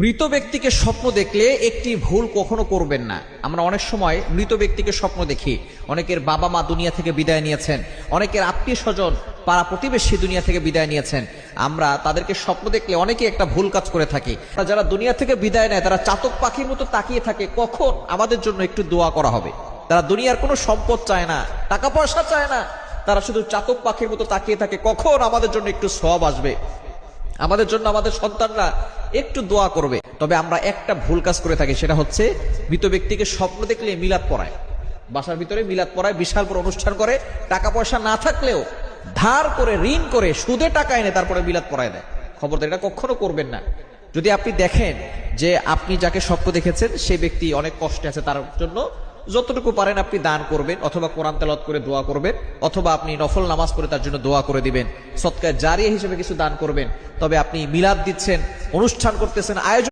মৃত ব্যক্তিকে স্বপ্ন দেখলে একটি ভুল কখনো করবেন না। আমরা অনেক সময় মৃত ব্যক্তিকে স্বপ্ন দেখি। অনেকের বাবা মা দুনিয়া থেকে বিদায় নিয়েছেন, অনেকের আত্মীয় স্বজন পাড়া প্রতিবেশী দুনিয়া থেকে বিদায় নিয়েছেন। আমরা তাদেরকে স্বপ্ন দেখলে অনেকে একটা ভুল কাজ করে থাকি। যারা দুনিয়া থেকে বিদায় নেয় তারা চাতক পাখির মতো তাকিয়ে থাকে কখন আমাদের জন্য একটু দোয়া করা হবে। তারা দুনিয়ার কোনো সম্পদ চায় না, টাকা পয়সা চায় না, তারা শুধু চাতক পাখির মতো তাকিয়ে থাকে কখন আমাদের জন্য একটু সওয়াব আসবে, আমাদের জন্য আমাদের সন্তানরা একটু দোয়া করবে। তবে আমরা একটা ভুল কাজ করে থাকি, সেটা হচ্ছে মৃত ব্যক্তিকে স্বপ্ন দেখলে মিলাদ পড়ায়, বাসার ভিতরে মিলাদ পড়ায়, বিশাল বড় অনুষ্ঠান করে, টাকা পয়সা না থাকলেও ধার করে ঋণ করে সুদে টাকা এনে তারপরে মিলাদ পড়ায় দেয়। খবরদার, এটা কখনো করবেন না। যদি আপনি দেখেন যে আপনি যাকে স্বপ্ন দেখেছেন সেই ব্যক্তি অনেক কষ্টে আছে, তার জন্য যতটুকু পারেন আপনি দান করবেন, অথবা কোরআন তেলাওয়াত করে দোয়া করবেন, অথবা আপনি নফল নামাজ করে তার জন্য দোয়া করে দিবেন, সদকা জারিয়া হিসেবে কিছু দান করবেন। তবে আপনি মিলাদ দিচ্ছেন, অনুষ্ঠান করতেছেন, আয়োজন